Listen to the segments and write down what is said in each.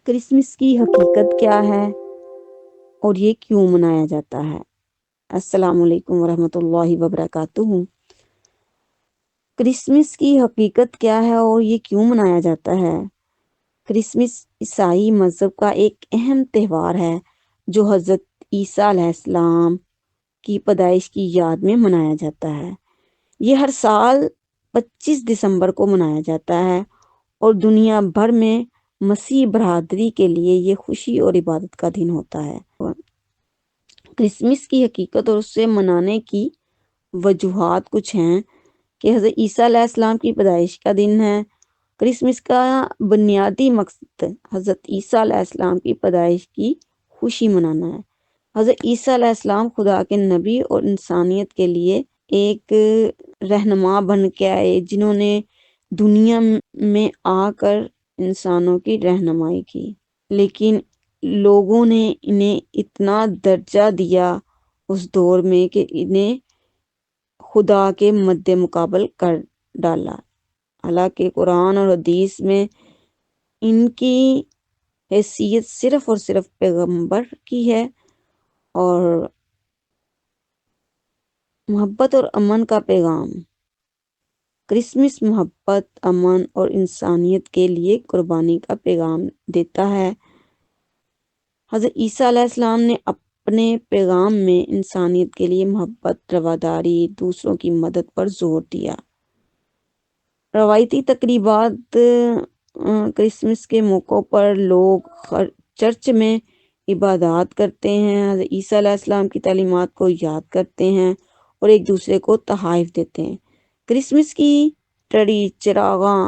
Christmas کی حقیقت کیا ہے اور یہ کیوں منایا جاتا ہے؟ السلام علیکم ورحمۃ اللہ وبرکاتہ۔ کرسمس کی حقیقت کیا ہے اور یہ کیوں منایا جاتا ہے؟ کرسمس عیسائی مذہب کا ایک اہم تہوار ہے جو حضرت عیسیٰ علیہ السلام کی پیدائش کی یاد میں منایا جاتا ہے۔ یہ ہر سال 25 دسمبر کو منایا جاتا ہے اور دنیا بھر میں مسیح برادری کے لیے یہ خوشی اور عبادت کا دن ہوتا ہے۔ کرسمس کی حقیقت اور اسے منانے کی وجوہات کچھ ہیں کہ حضرت عیسیٰ علیہ السلام کی پیدائش کا دن ہے۔ کرسمس کا بنیادی مقصد حضرت عیسیٰ علیہ السلام کی پیدائش کی خوشی منانا ہے۔ حضرت عیسیٰ علیہ السلام خدا کے نبی اور انسانیت کے لیے ایک رہنما بن کے آئے جنہوں نے دنیا میں آ کر انسانوں کی رہنمائی کی، لیکن لوگوں نے انہیں اتنا درجہ دیا اس دور میں کہ انہیں خدا کے مد مقابل کر ڈالا۔ حالانکہ قرآن اور حدیث میں ان کی حیثیت صرف اور صرف پیغمبر کی ہے اور محبت اور امن کا پیغام۔ کرسمس محبت، امن اور انسانیت کے لیے قربانی کا پیغام دیتا ہے۔ حضرت عیسیٰ علیہ السلام نے اپنے پیغام میں انسانیت کے لیے محبت، رواداری، دوسروں کی مدد پر زور دیا۔ روایتی تقریبات کرسمس کے موقع پر لوگ چرچ میں عبادات کرتے ہیں، حضرت عیسیٰ علیہ السلام کی تعلیمات کو یاد کرتے ہیں اور ایک دوسرے کو تحائف دیتے ہیں۔ کرسمس کی ٹری، چراغاں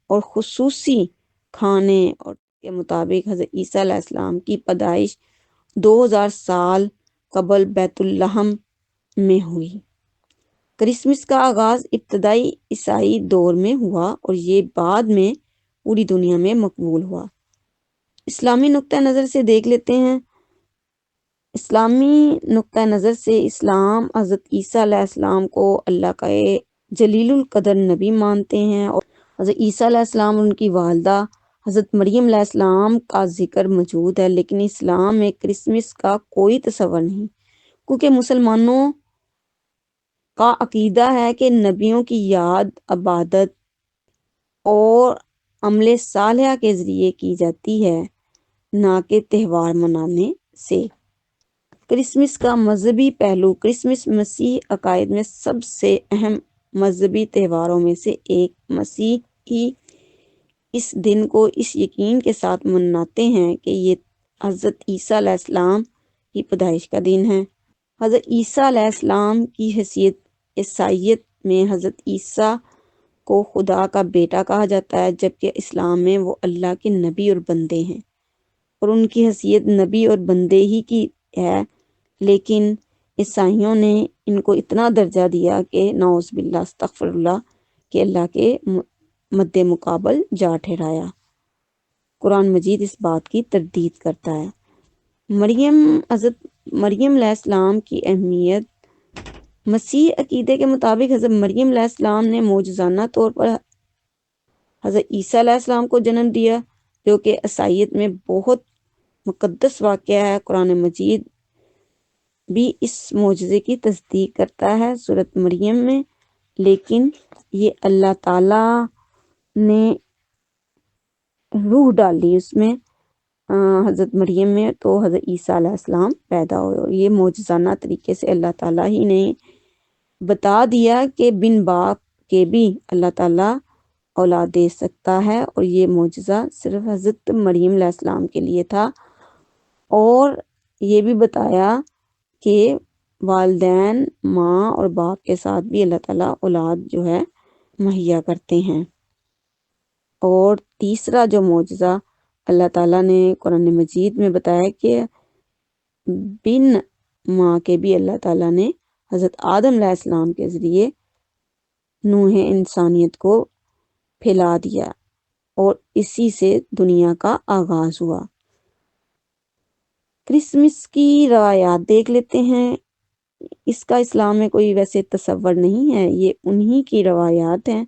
اور خصوصی کھانے اور کے مطابق حضرت عیسیٰ علیہ السلام کی پیدائش 2000 سال قبل بیت لحم میں ہوئی۔ کرسمس کا آغاز ابتدائی عیسائی دور میں ہوا اور یہ بعد میں پوری دنیا میں مقبول ہوا۔ اسلامی نقطہ نظر سے دیکھ لیتے ہیں۔ اسلامی نقطہ نظر سے اسلام حضرت عیسیٰ علیہ السلام کو اللہ کا جلیل القدر نبی مانتے ہیں اور حضرت عیسیٰ علیہ السلام اور ان کی والدہ حضرت مریم علیہ السلام کا ذکر موجود ہے، لیکن اسلام میں کرسمس کا کوئی تصور نہیں، کیونکہ مسلمانوں کا عقیدہ ہے کہ نبیوں کی یاد عبادت اور عمل صالحہ کے ذریعے کی جاتی ہے، نہ کہ تہوار منانے سے۔ کرسمس کا مذہبی پہلو۔ کرسمس مسیحی عقائد میں سب سے اہم مذہبی تہواروں میں سے ایک۔ مسیحی اس دن کو اس یقین کے ساتھ مناتے ہیں کہ یہ حضرت عیسیٰ علیہ السلام کی پیدائش کا دن ہے۔ حضرت عیسیٰ علیہ السلام کی حیثیت عیسائیت میں حضرت عیسیٰ کو خدا کا بیٹا کہا جاتا ہے، جبکہ اسلام میں وہ اللہ کے نبی اور بندے ہیں اور ان کی حیثیت نبی اور بندے ہی کی ہے، لیکن عیسائیوں نے ان کو اتنا درجہ دیا کہ نعوذ باللہ استغفر اللہ کہ اللہ کے مد مقابل جا ٹھہرایا۔ قرآن مجید اس بات کی تردید کرتا ہے۔ حضرت مریم علیہ السلام کی اہمیت۔ مسیح عقیدے کے مطابق حضرت مریم علیہ السلام نے معجزانہ طور پر حضرت عیسیٰ علیہ السلام کو جنم دیا، جو کہ عیسائیت میں بہت مقدس واقعہ ہے۔ قرآن مجید بھی اس معجزے کی تصدیق کرتا ہے سورۃ مریم میں، لیکن یہ اللہ تعالیٰ نے روح ڈالی اس میں حضرت مریم میں، تو حضرت عیسیٰ علیہ السلام پیدا ہوئے اور یہ معجزانہ طریقے سے اللہ تعالیٰ ہی نے بتا دیا کہ بن باپ کے بھی اللہ تعالیٰ اولاد دے سکتا ہے، اور یہ معجزہ صرف حضرت مریم علیہ السلام کے لیے تھا، اور یہ بھی بتایا کہ والدین ماں اور باپ کے ساتھ بھی اللہ تعالیٰ اولاد جو ہے مہیا کرتے ہیں۔ اور تیسرا جو معجزہ اللہ تعالیٰ نے قرآن مجید میں بتایا کہ بن ماں کے بھی اللہ تعالیٰ نے حضرت آدم علیہ السلام کے ذریعے نوح انسانیت کو پھیلا دیا اور اسی سے دنیا کا آغاز ہوا۔ کرسمس کی روایات دیکھ لیتے ہیں۔ اس کا اسلام میں کوئی ویسے تصور نہیں ہے، یہ انہی کی روایات ہیں۔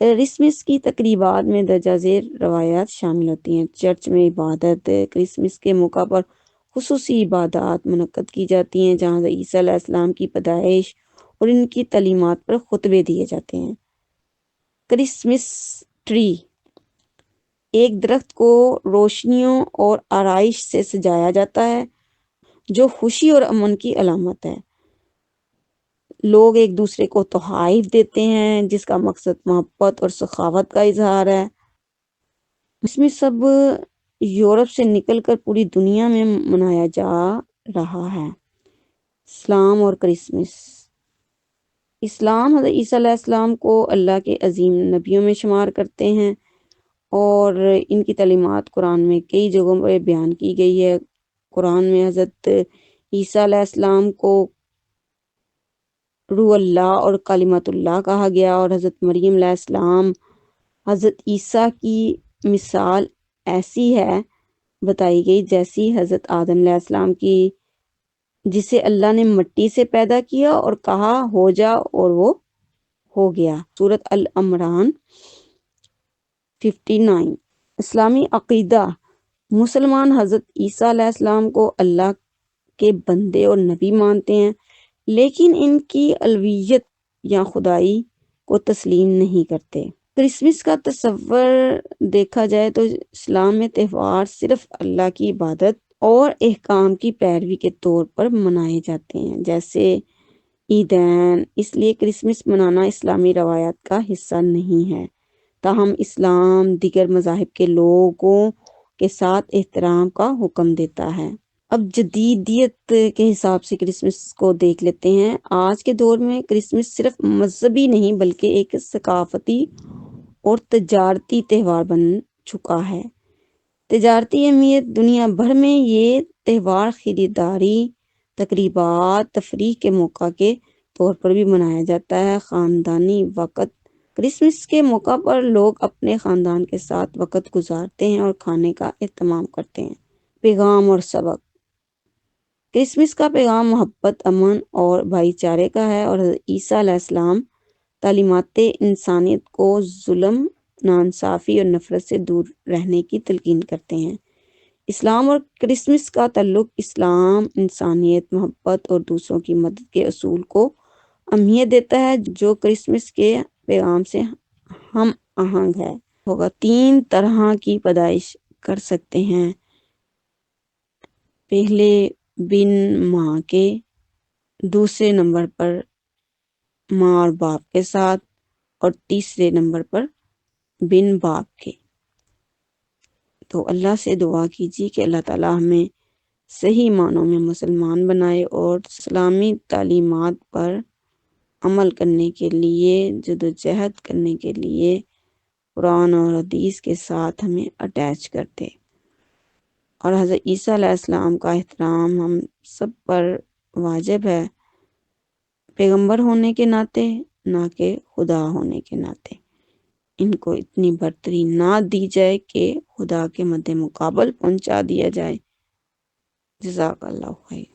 کرسمس کی تقریبات میں درجہ ذیل روایات شامل ہوتی ہیں۔ چرچ میں عبادت کرسمس کے موقع پر خصوصی عبادات منعقد کی جاتی ہیں، جہاں عیسیٰ علیہ السلام کی پیدائش اور ان کی تعلیمات پر خطبے دیے جاتے ہیں۔ کرسمس ٹری ایک درخت کو روشنیوں اور آرائش سے سجایا جاتا ہے جو خوشی اور امن کی علامت ہے۔ لوگ ایک دوسرے کو تحائف دیتے ہیں جس کا مقصد محبت اور سخاوت کا اظہار ہے۔ اس میں سب یورپ سے نکل کر پوری دنیا میں منایا جا رہا ہے۔ اسلام اور کرسمس۔ اسلام حضرت عیسیٰ علیہ السلام کو اللہ کے عظیم نبیوں میں شمار کرتے ہیں اور ان کی تعلیمات قرآن میں کئی جگہوں پر بیان کی گئی ہے۔ قرآن میں حضرت عیسیٰ علیہ السلام کو روح اللہ اور کلمۃ اللہ کہا گیا، اور حضرت مریم علیہ السلام حضرت عیسیٰ کی مثال ایسی ہے بتائی گئی جیسی حضرت آدم علیہ السلام کی، جسے اللہ نے مٹی سے پیدا کیا اور کہا ہو جا اور وہ ہو گیا۔ سورۃ العمران 59۔ اسلامی عقیدہ۔ مسلمان حضرت عیسیٰ علیہ السلام کو اللہ کے بندے اور نبی مانتے ہیں، لیکن ان کی الوہیت یا خدائی کو تسلیم نہیں کرتے۔ کرسمس کا تصور دیکھا جائے تو اسلام میں تہوار صرف اللہ کی عبادت اور احکام کی پیروی کے طور پر منائے جاتے ہیں، جیسے عیدین۔ اس لیے کرسمس منانا اسلامی روایات کا حصہ نہیں ہے، تاہم اسلام دیگر مذاہب کے لوگوں کے ساتھ احترام کا حکم دیتا ہے۔ اب جدیدیت کے حساب سے کرسمس کو دیکھ لیتے ہیں۔ آج کے دور میں کرسمس صرف مذہبی نہیں بلکہ ایک ثقافتی اور تجارتی تہوار بن چکا ہے۔ تجارتی اہمیت۔ دنیا بھر میں یہ تہوار خریداری، تقریبات، تفریح کے موقع کے طور پر بھی منایا جاتا ہے۔ خاندانی وقت۔ کرسمس کے موقع پر لوگ اپنے خاندان کے ساتھ وقت گزارتے ہیں اور کھانے کا اہتمام کرتے ہیں۔ پیغام اور سبق۔ کرسمس کا پیغام محبت، امن اور بھائی چارے کا ہے، اور حضرت عیسیٰ علیہ السلام تعلیمات انسانیت کو ظلم، ناانصافی اور نفرت سے دور رہنے کی تلقین کرتے ہیں۔ اسلام اور کرسمس کا تعلق۔ اسلام انسانیت، محبت اور دوسروں کی مدد کے اصول کو اہمیت دیتا ہے، جو کرسمس کے پیغام سے ہم آہنگ ہے۔ 3 طرح کی پیدائش کر سکتے ہیں۔ پہلے بن ماں کے، دوسرے نمبر پر ماں اور باپ کے ساتھ، اور تیسرے نمبر پر بن باپ کے۔ تو اللہ سے دعا کیجیے کہ اللہ تعالیٰ ہمیں صحیح معنوں میں مسلمان بنائے اور اسلامی تعلیمات پر عمل کرنے کے لیے، جدوجہد کرنے کے لیے قرآن اور حدیث کے ساتھ ہمیں اٹیچ کر دے، اور حضرت عیسیٰ علیہ السلام کا احترام ہم سب پر واجب ہے، پیغمبر ہونے کے ناطے، نہ کہ خدا ہونے کے ناطے۔ ان کو اتنی برتری نہ دی جائے کہ خدا کے مد مقابل پہنچا دیا جائے۔ جزاک اللہ خیر۔